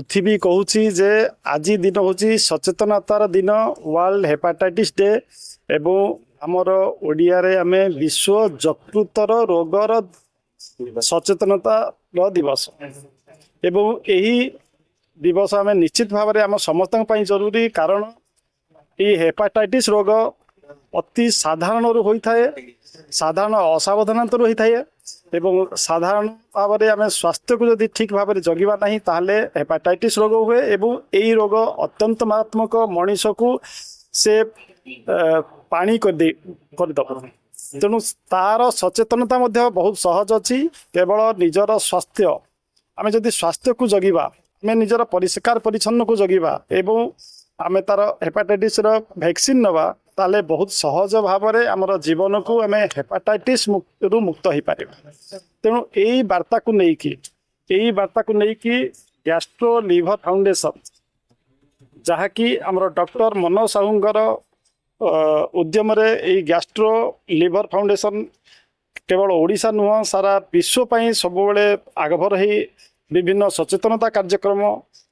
पृथ्वी कहूँ जे आज दिन हूँ सचेतनतार दिन वर्ल्ड हेपाटाइटिस डे एवं आमर ओडिया रे आमे विश्व यकृतर रोगर सचेतनता दिवस एवं यही दिवस आमे निश्चित भाव में आम समस्त जरूरी कारण ये हेपाटाइटिस रोग अति साधारण होता है साधारण असावधानता होता है एवं साधारण भाव में आम स्वास्थ्य को जदि ठीक भाव में जगिबा नहीं ताहले हेपाटाइटिस रोग हुए एवं यही रोग अत्यंत मारात्मक मनीष को से पानी करदब तेणु तार सचेतनता बहुत सहज अच्छी केवल निजर स्वास्थ्य आम जदि स्वास्थ्य को जगिबा आम निजर परिष्कार परिच्छन्न को जगिबा एवं आम तार हेपाटाइटिस वैक्सीन नवा ताले बहुत सहज भाव में आमर जीवन को आम हेपाटाइटिस रु मुक्त हो पार तेणु यही वार्ता को लेकिन गैस्ट्रो लिवर फाउंडेशन जहाँकि आमर डॉक्टर मनोज साहूंकर उद्यम रे गैस्ट्रो लिवर फाउंडेशन केवल ओडिशा नुह सारा विश्व पर सब आगभर हो विभिन्न सचेतनता कार्यक्रम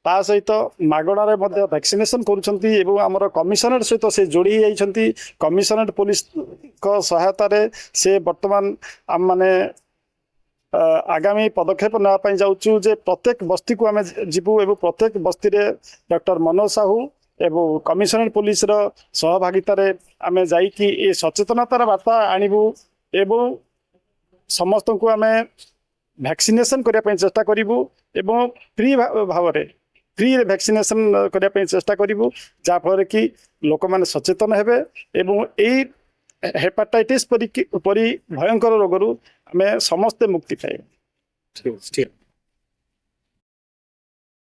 ता सहित मागणार वैक्सीनेशन कर कमिशनरेट सहित से जोड़ी जाइछंती कमिशनरेट पुलिस को सहायता रे से वर्तमान आम माने आगामी पदक्षेप नापी जाऊँ जे प्रत्येक बस्ती को आम जीवु एवं प्रत्येक बस्ती रे डॉक्टर मनोज साहू एवं कमिशनरेट पुलिस सहभागितार आम जाइए सचेतनतार वार्ता आणबू एवं समस्त को आम वैक्सीनेशन करने चेष्टा करूँ एवं फ्री भाव में फ्री वैक्सीनेशन करने चेष्टा करूँ जहाँफल कि लोक मैंने सचेतन हेबे एवं यही हेपाटाइटिस परी भयंकर रोग आम समस्ते मुक्ति पाइबे। ठीक।